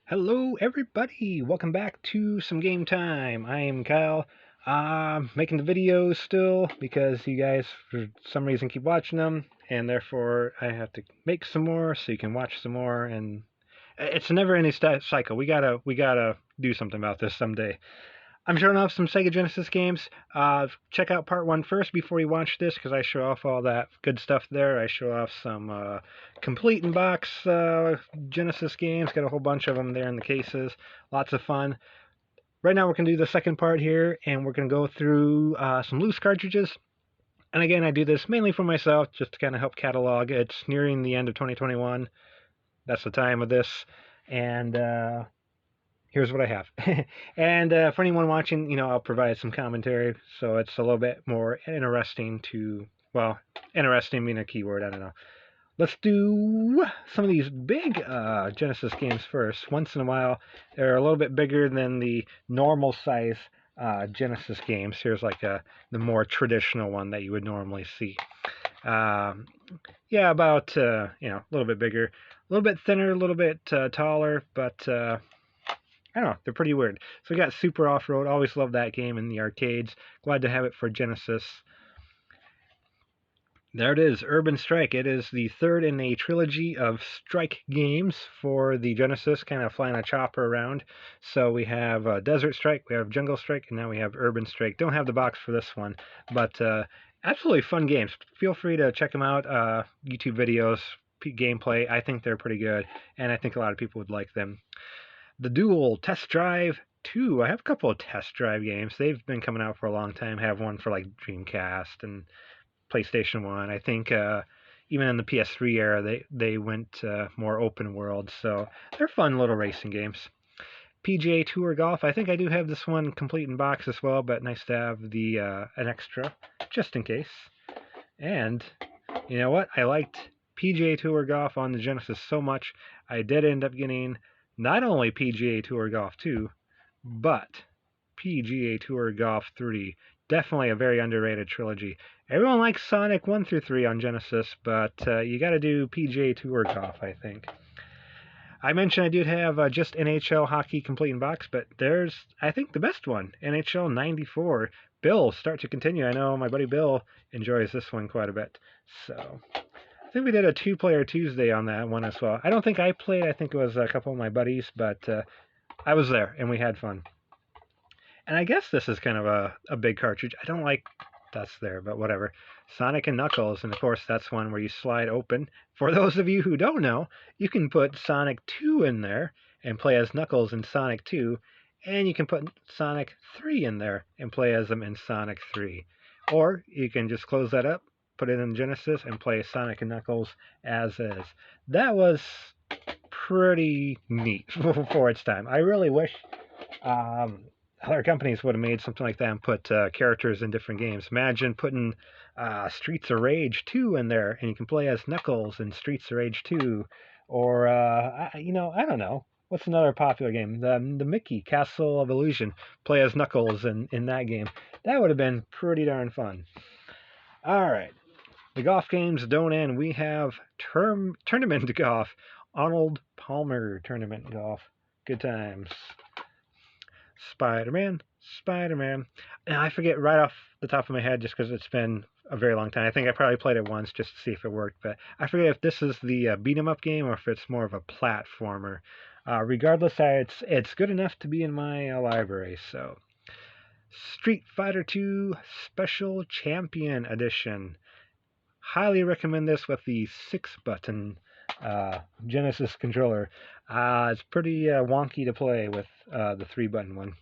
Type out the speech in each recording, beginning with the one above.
Hello, everybody! Welcome back to some game time. I am Kyle. Making the videos still because you guys, for some reason, keep watching them, and therefore I have to make some more so you can watch some more. And it's a never-ending cycle. We gotta do something about this someday. I'm showing off some Sega Genesis games. Check out part 1 first before you watch this, because I show off all that good stuff there. I show off some complete in box Genesis games. Got a whole bunch of them there in the cases. Lots of fun. Right now we're going to do the second part here, and we're going to go through some loose cartridges. And again, I do this mainly for myself, just to kind of help catalog. It's nearing the end of 2021. That's the time of this. And here's what I have. And for anyone watching, I'll provide some commentary, so it's a little bit more interesting well, interesting being a keyword, I don't know. Let's do some of these big Genesis games first. Once in a while, they're a little bit bigger than the normal size Genesis games. Here's like the more traditional one that you would normally see. Yeah, about, a little bit bigger, a little bit thinner, a little bit taller, but I don't know, they're pretty weird. So we got Super Off-Road. Always loved that game in the arcades. Glad to have it for Genesis. There it is, Urban Strike. It is the third in a trilogy of Strike games for the Genesis, kind of flying a chopper around. So we have Desert Strike, we have Jungle Strike, and now we have Urban Strike. Don't have the box for this one, but absolutely fun games. Feel free to check them out. YouTube videos, gameplay. I think they're pretty good, and I think a lot of people would like them. The Duel Test Drive 2. I have a couple of Test Drive games. They've been coming out for a long time. I have one for like Dreamcast and PlayStation 1. I think even in the PS3 era, they went more open world. So they're fun little racing games. PGA Tour Golf. I think I do have this one complete in box as well, but nice to have the an extra just in case. And you know what? I liked PGA Tour Golf on the Genesis so much, I did end up getting not only PGA Tour Golf 2, but PGA Tour Golf 3. Definitely a very underrated trilogy. Everyone likes Sonic 1 through 3 on Genesis, but you got to do PGA Tour Golf, I think. I mentioned I did have just NHL Hockey complete in box, but there's, I think, the best one, NHL 94. Bill, Start to Continue. I know my buddy Bill enjoys this one quite a bit. So I think we did a 2-player Tuesday on that one as well. I don't think I played. I think it was a couple of my buddies, but I was there, and we had fun. And I guess this is kind of a big cartridge. I don't like that's there, but whatever. Sonic and Knuckles, and of course that's one where you slide open. For those of you who don't know, you can put Sonic 2 in there and play as Knuckles in Sonic 2, and you can put Sonic 3 in there and play as them in Sonic 3. Or you can just close that up, put it in Genesis, and play Sonic and Knuckles as is. That was pretty neat for its time. I really wish other companies would have made something like that and put characters in different games. Imagine putting Streets of Rage 2 in there, and you can play as Knuckles in Streets of Rage 2. Or, I don't know. What's another popular game? The Mickey Castle of Illusion. Play as Knuckles in that game. That would have been pretty darn fun. All right. The golf games don't end. We have tournament golf. Arnold Palmer tournament golf. Good times. Spider-Man. And I forget right off the top of my head, just because it's been a very long time. I think I probably played it once just to see if it worked, but I forget if this is the beat-em-up game or if it's more of a platformer. Regardless, it's good enough to be in my library. So, Street Fighter 2 Special Champion Edition. Highly recommend this with the 6-button Genesis controller. It's pretty wonky to play with the 3-button one.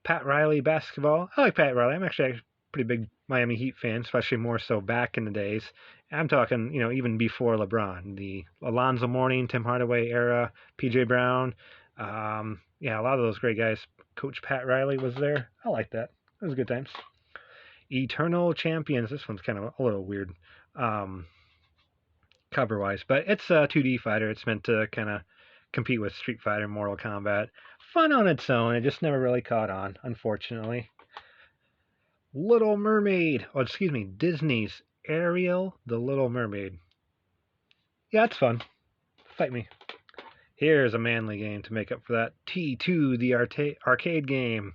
Pat Riley basketball. I like Pat Riley. I'm actually a pretty big Miami Heat fan, especially more so back in the days. I'm talking, even before LeBron. The Alonzo Mourning, Tim Hardaway era, P.J. Brown. Yeah, a lot of those great guys. Coach Pat Riley was there. I like that. It was good times. Eternal Champions. This one's kind of a little weird cover-wise, but it's a 2D fighter. It's meant to kind of compete with Street Fighter, Mortal Kombat. Fun on its own. It just never really caught on, unfortunately. Little Mermaid. Oh, excuse me, Disney's Ariel, the Little Mermaid. Yeah, it's fun. Fight me. Here's a manly game to make up for that. T2, the arcade game.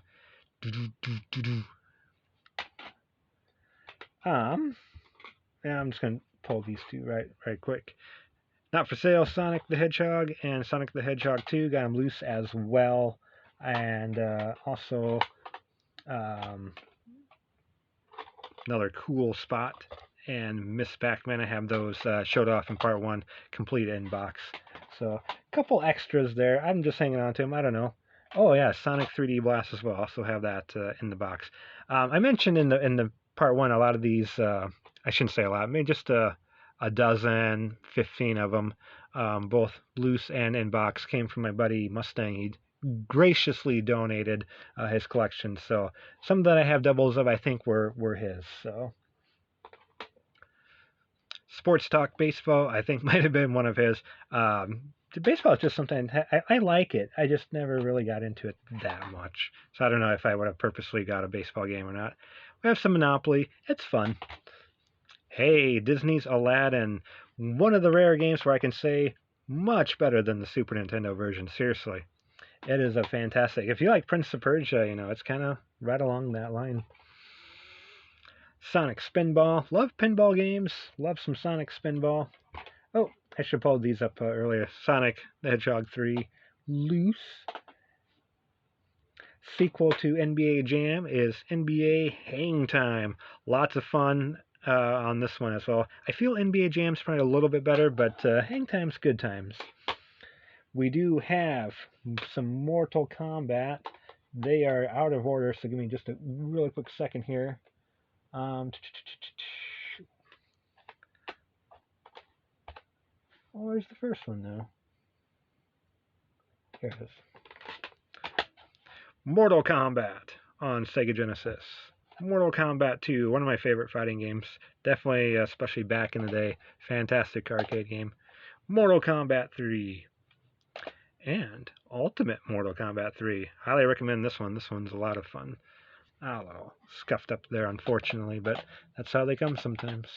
Yeah, I'm just gonna pull these two right quick. Not for sale, Sonic the Hedgehog and Sonic the Hedgehog 2 got them loose as well, and also um, another cool spot. And Miss PacMan, I have those showed off in part 1, complete in box. So a couple extras there. I'm just hanging on to them. I don't know. Oh yeah, Sonic 3D Blast as well. Also have that in the box. I mentioned in the part 1 a lot of these. I shouldn't say a lot. Maybe just a dozen, 15 of them, both loose and in box, came from my buddy Mustang. He graciously donated his collection. So some that I have doubles of, I think were his. So. Sports Talk Baseball, I think might have been one of his. Baseball is just something I like it. I just never really got into it that much. So I don't know if I would have purposely got a baseball game or not. We have some Monopoly. It's fun. Hey, Disney's Aladdin. One of the rare games where I can say much better than the Super Nintendo version. Seriously. It is a fantastic. If you like Prince of Persia, it's kind of right along that line. Sonic Spinball. Love pinball games. Love some Sonic Spinball. Oh, I should have pulled these up earlier. Sonic the Hedgehog 3 loose. Sequel to NBA Jam is NBA Hang Time. Lots of fun on this one as well. I feel NBA Jam's probably a little bit better, but Hang Time's good times. We do have some Mortal Kombat. They are out of order, so give me just a really quick second here. Where's the first one, though? Here it is. Mortal Kombat on Sega Genesis. Mortal Kombat 2, one of my favorite fighting games. Definitely, especially back in the day, fantastic arcade game. Mortal Kombat 3. And Ultimate Mortal Kombat 3. Highly recommend this one. This one's a lot of fun. A little scuffed up there, unfortunately, but that's how they come sometimes.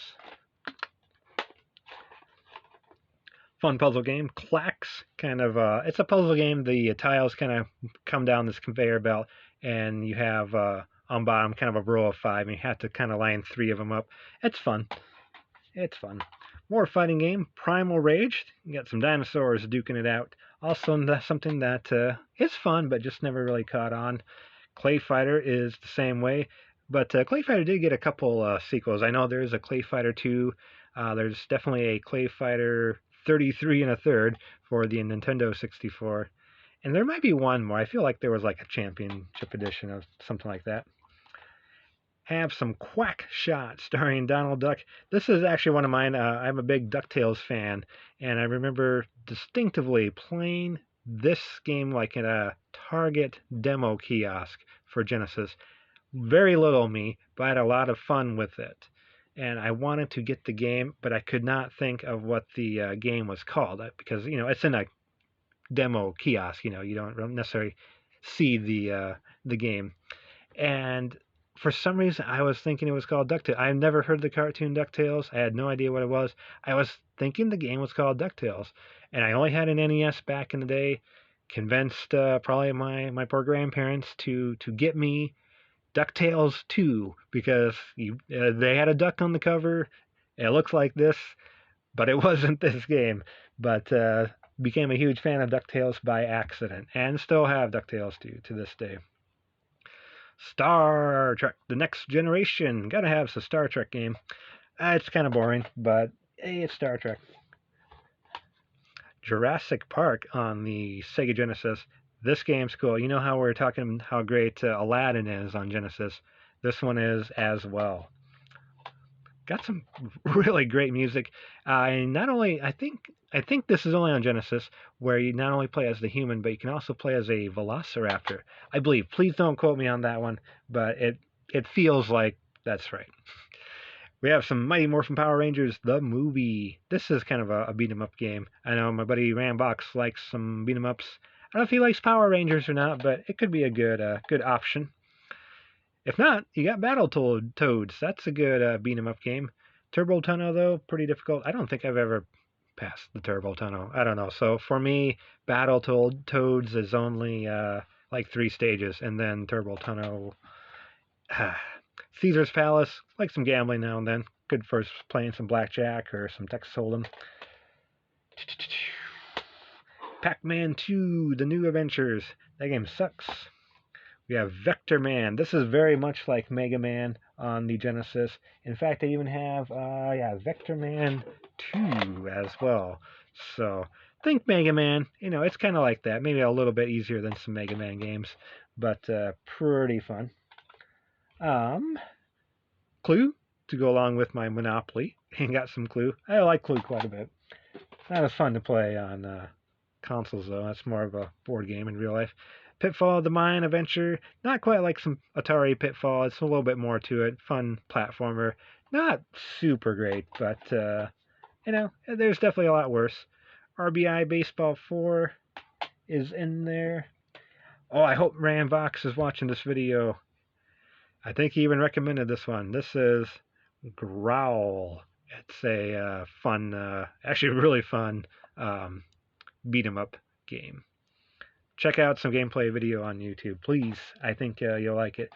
Fun puzzle game. Clacks, kind of, it's a puzzle game. The tiles kind of come down this conveyor belt, and you have on bottom kind of a row of 5, and you have to kind of line 3 of them up. It's fun. It's fun. More fighting game. Primal Rage. You got some dinosaurs duking it out. Also something that is fun, but just never really caught on. Clay Fighter is the same way, but Clay Fighter did get a couple sequels. I know there's a Clay Fighter 2. There's definitely a Clay Fighter 33 1/3 for the Nintendo 64. And there might be one more. I feel like there was like a championship edition of something like that. Have some Quack Shot starring Donald Duck. This is actually one of mine. I'm a big Ducktales fan, and I remember distinctively playing this game like in a Target demo kiosk for Genesis. Very little me, but I had a lot of fun with it. And I wanted to get the game, but I could not think of what the game was called because it's in a demo kiosk. You don't necessarily see the game. And for some reason, I was thinking it was called DuckTales. I've never heard the cartoon DuckTales. I had no idea what it was. I was thinking the game was called DuckTales, and I only had an NES back in the day. Convinced probably my poor grandparents to get me DuckTales 2 because they had a duck on the cover. It looks like this, but it wasn't this game. But became a huge fan of DuckTales by accident, and still have DuckTales 2 to this day. Star Trek: The Next Generation. Gotta have some Star Trek game. It's kind of boring, but hey, it's Star Trek. Jurassic Park on the Sega Genesis. This game's cool. You know how we're talking how great Aladdin is on Genesis? This one is as well. Got some really great music. Not only I think this is only on Genesis, where you not only play as the human, but you can also play as a velociraptor. I believe. Please don't quote me on that one, but it feels like that's right. We have some Mighty Morphin Power Rangers, the movie. This is kind of a beat 'em up game. I know my buddy Rambox likes some beat 'em ups. I don't know if he likes Power Rangers or not, but it could be a good option. If not, you got Battletoads. That's a good beat 'em up game. Turbo Tunnel, though, pretty difficult. I don't think I've ever past the Turbo Tunnel. I don't know. So for me, Toads is only like 3 stages, and then Turbo Tunnel. Caesar's Palace, like some gambling now and then. Good for playing some blackjack or some Texas Hold'em. PacMan 2, The New Adventures. That game sucks. We have Vector Man. This is very much like Mega Man on the Genesis. In fact, they even have, Vector Man 2 as well. So, think Mega Man. You know, it's kind of like that. Maybe a little bit easier than some Mega Man games, but pretty fun. Clue to go along with my Monopoly. And got some Clue. I like Clue quite a bit. Not as fun to play on consoles, though. That's more of a board game in real life. Pitfall, The Mine Adventure. Not quite like some Atari Pitfall. It's a little bit more to it. Fun platformer. Not super great, but, there's definitely a lot worse. RBI Baseball 4 is in there. Oh, I hope Ramvox is watching this video. I think he even recommended this one. This is Growl. It's a fun, actually really fun beat 'em up game. Check out some gameplay video on YouTube, please. I think you'll like it.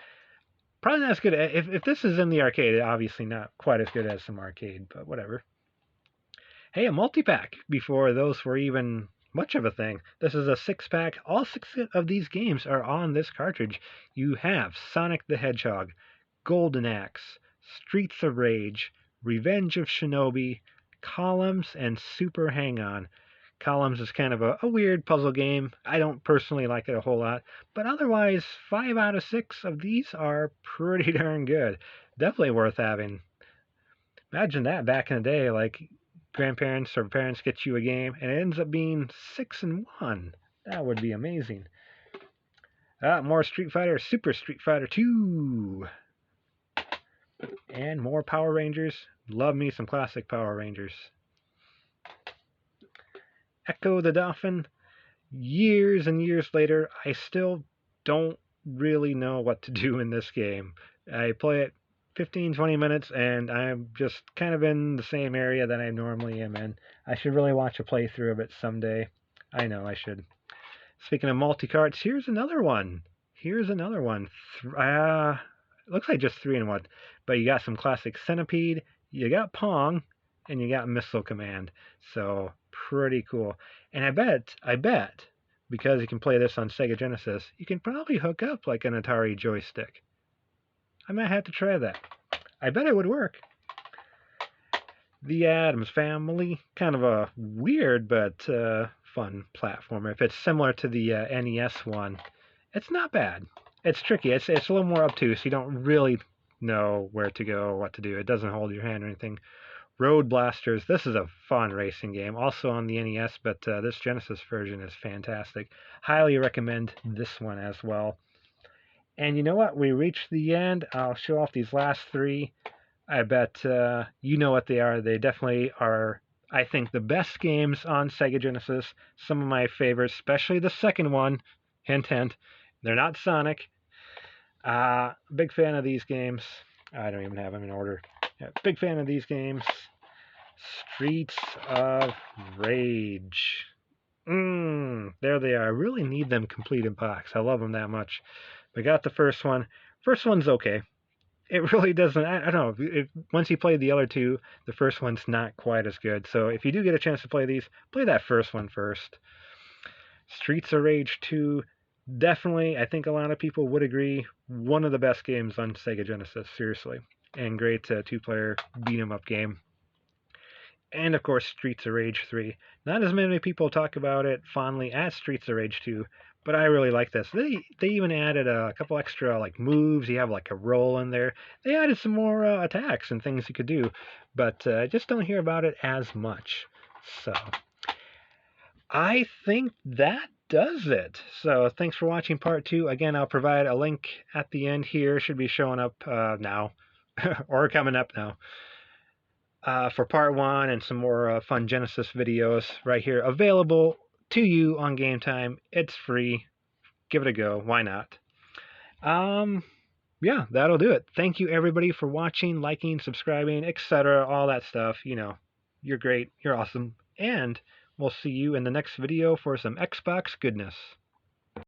Probably not as good. If this is in the arcade, obviously not quite as good as some arcade, but whatever. Hey, a multi-pack before those were even much of a thing. This is a 6-pack. All 6 of these games are on this cartridge. You have Sonic the Hedgehog, Golden Axe, Streets of Rage, Revenge of Shinobi, Columns, and Super Hang-On. Columns is kind of a weird puzzle game. I don't personally like it a whole lot, but otherwise 5 out of 6 of these are pretty darn good. Definitely worth having. Imagine that back in the day, like grandparents or parents get you a game and it ends up being 6-1. That would be amazing. More Street Fighter, Super Street Fighter 2. And more Power Rangers. Love me some classic Power Rangers. Echo the Dolphin. Years and years later, I still don't really know what to do in this game. I play it 15-20 minutes and I'm just kind of in the same area that I normally am in. I should really watch a playthrough of it someday. I know I should. Speaking of multi-carts, here's another one. It looks like just 3-in-1, but you got some classic Centipede, you got Pong, and you got Missile Command. So pretty cool. And I bet, because you can play this on Sega Genesis, you can probably hook up like an Atari joystick. I might have to try that. I bet it would work. The Addams Family, kind of a weird but fun platformer. If it's similar to the NES one, it's not bad. It's tricky. It's a little more obtuse. You don't really know where to go or what to do. It doesn't hold your hand or anything. Road Blasters. This is a fun racing game. Also on the NES, but this Genesis version is fantastic. Highly recommend this one as well. And you know what? We reached the end. I'll show off these last 3. I bet you know what they are. They definitely are, I think, the best games on Sega Genesis. Some of my favorites, especially the second one. Hint, hint. They're not Sonic. Big fan of these games. I don't even have them in order. Yeah, big fan of these games. Streets of Rage. There they are. I really need them complete in box. I love them that much. We got the first one. First one's okay. It really doesn't. I don't know. Once you play the other 2, the first one's not quite as good. So if you do get a chance to play these, play that first one first. Streets of Rage 2. Definitely, I think a lot of people would agree, one of the best games on Sega Genesis, seriously. And great 2-player beat-em-up game. And, of course, Streets of Rage 3. Not as many people talk about it fondly as Streets of Rage 2, but I really like this. They even added a couple extra, moves. You have, a roll in there. They added some more attacks and things you could do, but I just don't hear about it as much. So, I think that does it. So thanks for watching part 2. Again, I'll provide a link at the end here. Should be showing up now or coming up now for part 1 and some more fun Genesis videos right here available to you on Game Time. It's free. Give it a go. Why not? Yeah, that'll do it. Thank you everybody for watching, liking, subscribing, etc. All that stuff. You know, you're great. You're awesome. and we'll see you in the next video for some Xbox goodness.